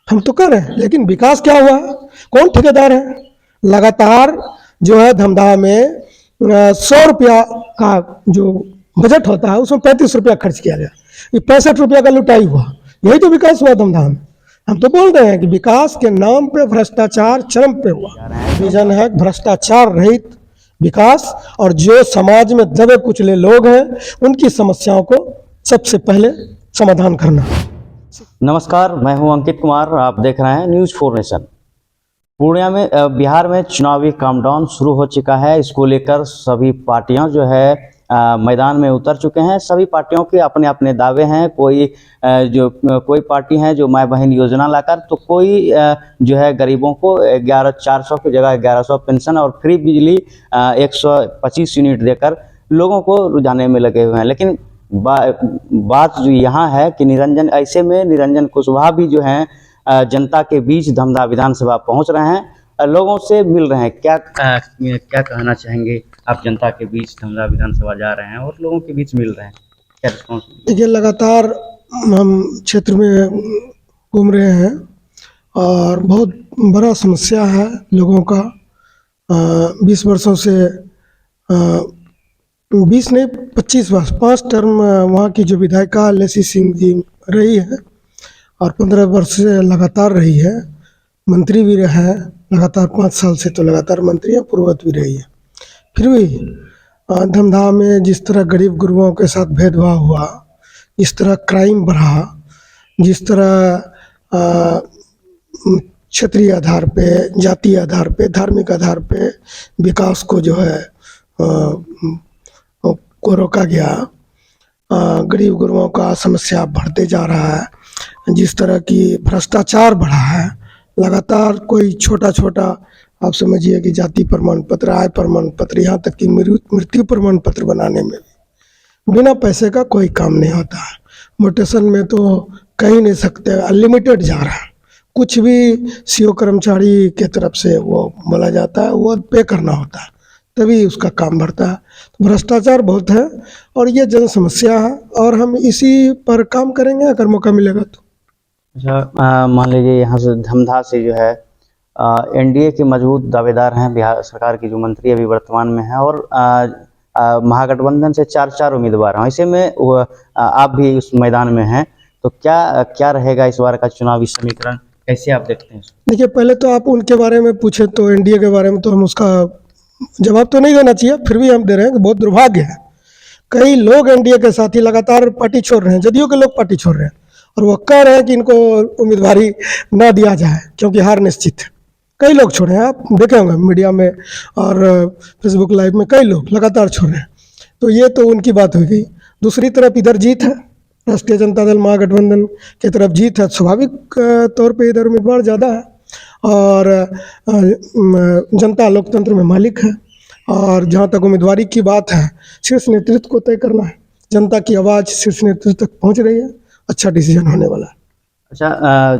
हम तो कर रहे हैं, लेकिन विकास क्या हुआ? कौन ठेकेदार है? लगातार जो है धमदाहा में 100 रुपया का जो बजट होता है उसमें 35 रुपया खर्च किया गया, ये 65 रुपया का लुटाई हुआ। यही तो विकास हुआ धमदाहा में। हम तो बोल रहे हैं कि विकास के नाम पे भ्रष्टाचार चरम पे हुआ। विजन है भ्रष्टाचार रहित विकास, और जो समाज में दबे कुचले लोग हैं उनकी समस्याओं को सबसे पहले समाधान करना। नमस्कार, मैं हूं अंकित कुमार, आप देख रहे हैं न्यूज़ 4 नेशन। पूर्णिया में बिहार में चुनावी काउंटडाउन शुरू हो चुका है। इसको लेकर सभी पार्टियां जो है मैदान में उतर चुके हैं। सभी पार्टियों के अपने अपने दावे हैं। कोई पार्टी है जो माय बहन योजना लाकर, तो कोई जो है गरीबों को 11,400 की जगह 1100 पेंशन और फ्री बिजली 125 यूनिट देकर लोगों को रुझाने में लगे हुए हैं। लेकिन बात जो यहाँ है कि निरंजन कुशवाहा भी जो हैं जनता के बीच धमदाहा विधानसभा पहुँच रहे हैं, लोगों से मिल रहे हैं। क्या कहना चाहेंगे आप? जनता के बीच धमदाहा विधानसभा जा रहे हैं और लोगों के बीच मिल रहे हैं, क्या रिस्पॉन्स? देखिए, लगातार हम क्षेत्र में घूम रहे हैं और बहुत बड़ा समस्या है लोगों का। 20 वर्षों से 20 नहीं 25 वर्ष 5 टर्म वहाँ की जो विधायिका लेसी सिंह जी रही है और 15 वर्ष से लगातार रही है, मंत्री भी रहा है लगातार 5 साल से, तो लगातार मंत्री है, पूर्ववत भी रही है। फिर भी धमदाहा में जिस तरह गरीब गुरुओं के साथ भेदभाव हुआ, इस तरह क्राइम बढ़ा, जिस तरह क्षेत्रीय आधार पे, जातीय आधार पे, धार्मिक आधार पे विकास को जो है को रोका गया, गरीब गुरुओं का समस्या बढ़ते जा रहा है, जिस तरह की भ्रष्टाचार बढ़ा है लगातार। कोई छोटा छोटा आप समझिए कि जाति प्रमाण पत्र, आय प्रमाण पत्र, यहाँ तक कि मृत्यु प्रमाण पत्र बनाने में भी बिना पैसे का कोई काम नहीं होता है। म्यूटेशन में तो कहीं नहीं सकते, अनलिमिटेड जा रहा है। कुछ भी सीओ कर्मचारी के तरफ से वो बोला जाता है, वो पे करना होता है, तभी उसका काम बढ़ता है। तो भ्रष्टाचार बहुत है और ये जन समस्या है और हम इसी पर काम करेंगे अगर मौका मिलेगा तो। अच्छा, मान लीजिए यहाँ से धमदाहा से जो है एनडीए के मजबूत दावेदार हैं, बिहार सरकार की जो मंत्री अभी वर्तमान में है, और महागठबंधन से 4 उम्मीदवार हैं। ऐसे में आप भी उस मैदान में हैं, तो क्या रहेगा इस बार का चुनावी समीकरण, कैसे आप देखते हैं? देखिए, पहले तो आप उनके बारे में पूछे तो एनडीए के बारे में तो हम उसका जवाब तो नहीं देना चाहिए, फिर भी हम दे रहे हैं कि बहुत दुर्भाग्य है। कई लोग एनडीए के साथी लगातार पार्टी छोड़ रहे हैं, जदयू के लोग पार्टी छोड़ रहे हैं और वो कह रहे हैं कि इनको उम्मीदवारी ना दिया जाए क्योंकि हार निश्चित है। कई लोग छोड़े हैं, आप देखे होंगे मीडिया में और फेसबुक लाइव में कई लोग लगातार छोड़ रहे हैं। तो ये तो उनकी बात हो गई। दूसरी तरफ इधर जीत है, राष्ट्रीय जनता दल महागठबंधन की तरफ जीत है, स्वाभाविक तौर पे इधर उम्मीदवार ज़्यादा है और जनता लोकतंत्र में मालिक है। और जहाँ तक उम्मीदवारी की बात है, शीर्ष नेतृत्व को तय करना है। जनता की आवाज़ शीर्ष नेतृत्व तक पहुँच रही है, अच्छा डिसीजन होने वाला है। अच्छा,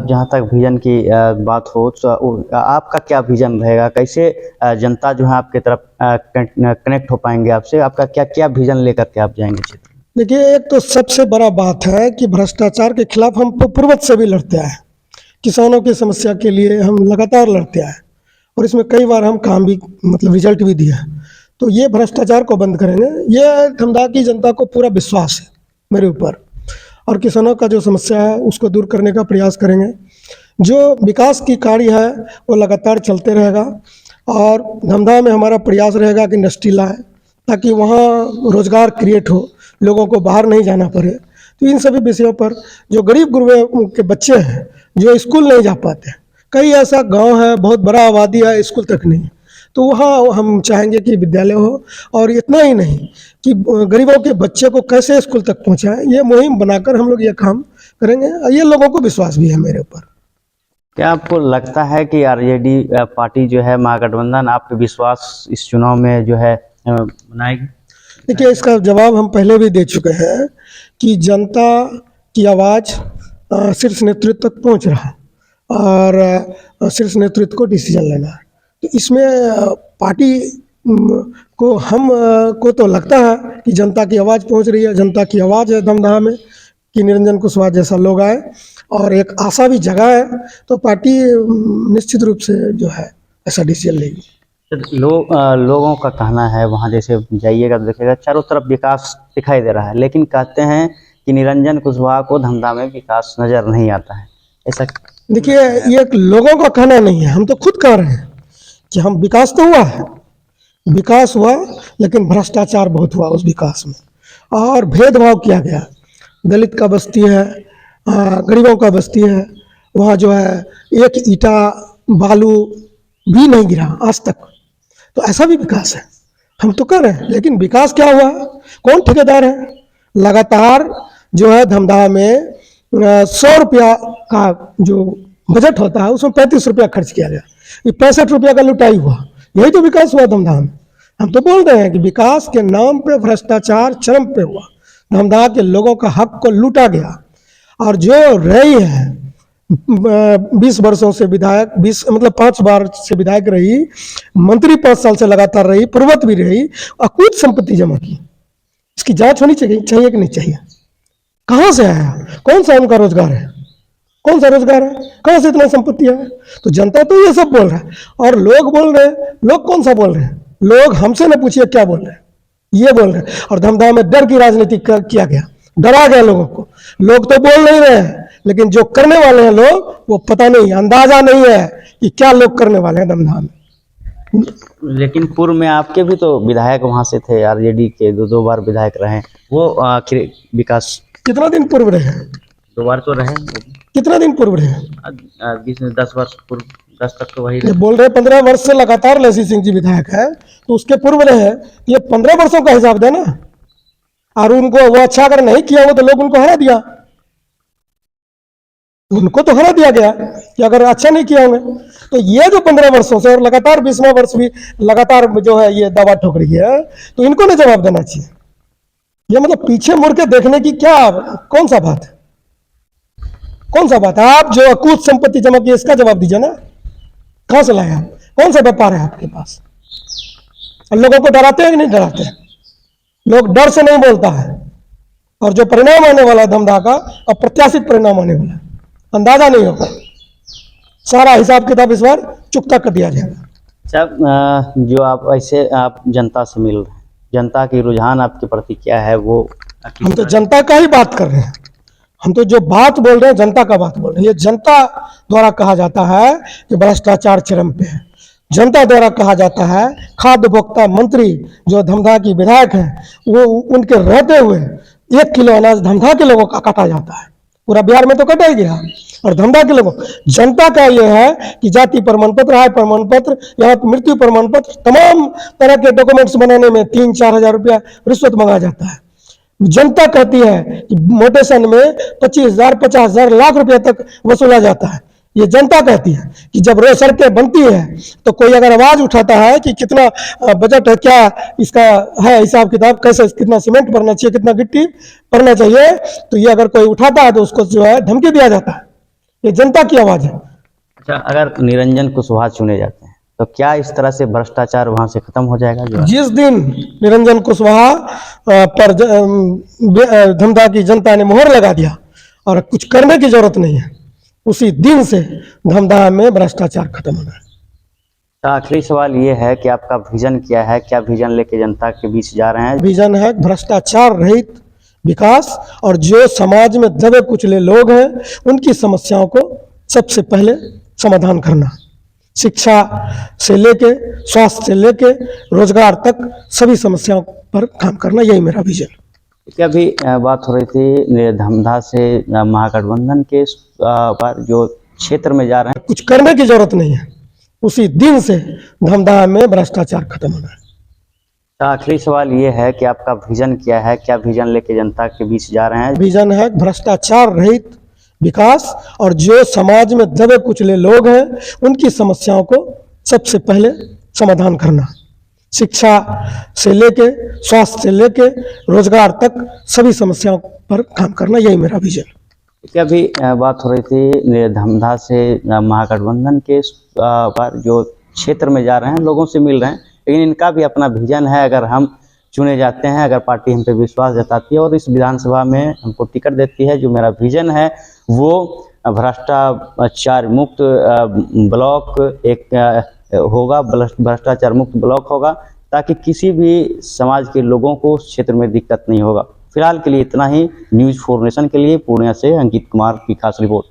जहाँ तक विजन की बात हो तो आपका क्या विजन रहेगा? कैसे जनता जो है आपके तरफ कनेक्ट हो पाएंगे आपसे? आपका क्या विजन लेकर के आप जाएंगे क्षेत्र? देखिए, एक तो सबसे बड़ा बात है कि भ्रष्टाचार के खिलाफ हम पूर्वज से भी लड़ते आए, किसानों की समस्या के लिए हम लगातार लड़ते आए और इसमें कई बार हम काम भी रिजल्ट भी दिया। तो ये भ्रष्टाचार को बंद करेंगे, ये धमदाहा की जनता को पूरा विश्वास है मेरे ऊपर, और किसानों का जो समस्या है उसको दूर करने का प्रयास करेंगे। जो विकास की कार्य है वो लगातार चलते रहेगा और धमदाहा में हमारा प्रयास रहेगा कि इंडस्ट्री लाए ताकि वहाँ रोज़गार क्रिएट हो, लोगों को बाहर नहीं जाना पड़े। तो इन सभी विषयों पर जो गरीब गुरबे के बच्चे हैं जो स्कूल नहीं जा पाते, कई ऐसा गांव है बहुत बड़ा आबादी है स्कूल तक नहीं, तो वहाँ हम चाहेंगे कि विद्यालय हो। और इतना ही नहीं कि गरीबों के बच्चे को कैसे स्कूल तक पहुँचाएं, ये मुहिम बनाकर हम लोग ये काम करेंगे। ये लोगों को विश्वास भी है मेरे ऊपर। क्या आपको लगता है कि आरजेडी पार्टी जो है महागठबंधन आपके विश्वास इस चुनाव में जो है बनाएगी? देखिए, इसका जवाब हम पहले भी दे चुके हैं कि जनता की आवाज़ शीर्ष नेतृत्व तक पहुँच रहा और शीर्ष नेतृत्व को डिसीजन लेना है। तो इसमें पार्टी को हम को तो लगता है कि जनता की आवाज़ पहुंच रही है। जनता की आवाज़ है धमदाहा में कि निरंजन कुशवाहा जैसा लोग आए और एक आशा भी जगा है, तो पार्टी निश्चित रूप से जो है ऐसा डिसीजन लेगी। लोगों का कहना है, वहाँ जैसे जाइएगा तो देखिएगा चारों तरफ विकास दिखाई दे रहा है, लेकिन कहते हैं कि निरंजन कुशवाहा को धमधा में विकास नजर नहीं आता है। ऐसा देखिए, ये लोगों का कहना नहीं है, हम तो खुद कह रहे हैं कि हम विकास तो हुआ है, विकास हुआ, लेकिन भ्रष्टाचार बहुत हुआ उस विकास में, और भेदभाव किया गया। दलित का बस्ती है, गरीबों का बस्ती है, वहाँ जो है एक ईंटा बालू भी नहीं गिरा आज तक। तो ऐसा भी विकास है, हम तो कर रहे हैं। लेकिन विकास क्या हुआ, कौन ठेकेदार है? लगातार जो है धमधा में 100 रुपया का जो बजट होता है उसमें 35 रुपया खर्च किया गया, ये 65 रुपया का लुटाई हुआ। यही तो विकास हुआ धमधा में। हम तो बोल रहे हैं कि विकास के नाम पे भ्रष्टाचार चरम पे हुआ, धमधा के लोगों का हक को लूटा गया। और जो रही है 20 वर्षों से विधायक, 5 बार से विधायक रही, मंत्री 5 साल से लगातार रही, पूर्वत भी रही, अकूत संपत्ति जमा की, इसकी जांच होनी चाहिए कि नहीं चाहिए? कहाँ से आया, कौन सा उनका रोजगार है, कौन सा रोजगार है, कहाँ से इतना संपत्ति है? तो जनता तो ये सब बोल रहा है, और लोग बोल रहे हैं। लोग कौन सा बोल रहे हैं? लोग हमसे न पूछिए क्या बोल रहे हैं, ये बोल रहे हैं। और धमधा में डर की राजनीति किया गया, डरा गया लोगों को। लोग तो बोल नहीं रहे हैं, लेकिन जो करने वाले हैं लोग, वो पता नहीं, अंदाजा नहीं है कि क्या लोग करने वाले हैं धमधा में। लेकिन पूर्व में आपके भी तो विधायक वहां से थे, आरजेडी के 2 बार विधायक रहे, वो आखिर विकास कितना दिन पूर्व रहे? 2 बार तो रहे। कितना दिन पूर्व रहे? 10 वर्ष पूर्व, 10 तक तो वही ये बोल रहे 15 वर्ष से लगातार लसी सिंह जी विधायक है, तो उसके पूर्व रहे, ये 15 वर्षों का हिसाब देना। और उनको वो अच्छा अगर नहीं किया हो तो लोग उनको हरा दिया, उनको तो हरा दिया गया कि अगर अच्छा नहीं किया होंगे। तो ये जो 15 वर्षों से और लगातार 20वां वर्ष भी लगातार जो है ये दावा ठोक रही है, तो इनको नहीं जवाब देना चाहिए। ये मतलब पीछे मुड़ के देखने की क्या, कौन सा बात है, कौन सा बात है? आप जो अकूत संपत्ति जमा की, इसका जवाब दीजिए ना, कहां से लाए आप, कौन सा व्यापार है आपके पास? और लोगों को डराते हैं कि नहीं डराते? लोग डर से नहीं बोलता है, और जो परिणाम आने वाला है धमधा का, अप्रत्याशित परिणाम आने वाला है, अंदाजा नहीं होगा। सारा हिसाब किताब इस बार चुकता कर दिया जाएगा। साहब, जो आप ऐसे आप जनता से मिल रहे हैं, जनता की रुझान आपके प्रति क्या है? वो हम तो जनता का ही बात कर रहे हैं, हम तो जो बात बोल रहे हैं जनता का बात बोल रहे हैं। ये जनता द्वारा कहा जाता है कि भ्रष्टाचार चरम पे है, जनता द्वारा कहा जाता है। खाद्य उपभोक्ता मंत्री जो धमधा की विधायक है, वो उनके रहते हुए 1 किलो अनाज धमधा के लोगों का काटा जाता है, पूरा बिहार में तो कटा ही गया। और धमधा के लोगों, जनता का ये है कि जाति प्रमाण पत्र, आय प्रमाण पत्र, यहाँ मृत्यु प्रमाण पत्र, तमाम तरह के डॉक्यूमेंट्स बनाने में 3-4 हजार रुपया रिश्वत मांगा जाता है। जनता कहती है कि मोटेशन में 25,000, 50,000, लाख रुपया तक वसूला जाता है। ये जनता कहती है कि जब रोड सड़कें बनती है तो कोई अगर आवाज उठाता है कि कितना बजट है, क्या इसका है हिसाब किताब, कैसे कितना सीमेंट भरना चाहिए, कितना गिट्टी भरना चाहिए, तो ये अगर कोई उठाता है तो उसको जो है धमकी दिया जाता है। ये जनता की आवाज है। अच्छा, अगर निरंजन कुशवाहा चुने जाते हैं तो क्या इस तरह से भ्रष्टाचार वहां से खत्म हो जाएगा? जो जिस दिन निरंजन कुशवाहा पर धमधा की जनता ने मोहर लगा दिया और कुछ करने की जरूरत नहीं है, उसी दिन से धमधा में भ्रष्टाचार खत्म होना है। तो आखिरी सवाल ये है कि आपका विजन क्या है, क्या विजन लेके जनता के बीच जा रहे हैं? विजन है भ्रष्टाचार रहित विकास, और जो समाज में दबे कुचले लोग हैं उनकी समस्याओं को सबसे पहले समाधान करना। शिक्षा से लेके, स्वास्थ्य से लेके, रोजगार तक सभी समस्याओं पर काम करना, यही मेरा विजन। क्या भी बात हो रही थी धमधा से महागठबंधन के पर जो क्षेत्र में जा रहे हैं, कुछ करने की जरूरत नहीं है, उसी दिन से धमधा में भ्रष्टाचार खत्म होना है। तो आखिरी सवाल ये है कि आपका विजन क्या है, क्या विजन लेके जनता के बीच जा रहे हैं? विजन है भ्रष्टाचार रहित विकास, और जो समाज में दबे कुचले लोग हैं उनकी समस्याओं को सबसे पहले समाधान करना। शिक्षा से लेके, स्वास्थ्य से लेके, रोजगार तक सभी समस्याओं पर काम करना, यही मेरा विजन। क्या भी बात हो रही थी धमधा से महागठबंधन के पर जो क्षेत्र में जा रहे हैं, लोगों से मिल रहे हैं, लेकिन इनका भी अपना विजन है। अगर हम चुने जाते हैं, अगर पार्टी हम पे विश्वास जताती है और इस विधानसभा में हमको टिकट देती है, जो मेरा विजन है वो भ्रष्टाचार मुक्त ब्लॉक एक होगा, भ्रष्टाचार मुक्त ब्लॉक होगा, ताकि किसी भी समाज के लोगों को उस क्षेत्र में दिक्कत नहीं होगा। फिलहाल के लिए इतना ही। न्यूज़ 4 नेशन के लिए पूर्णिया से अंकित कुमार की खास रिपोर्ट।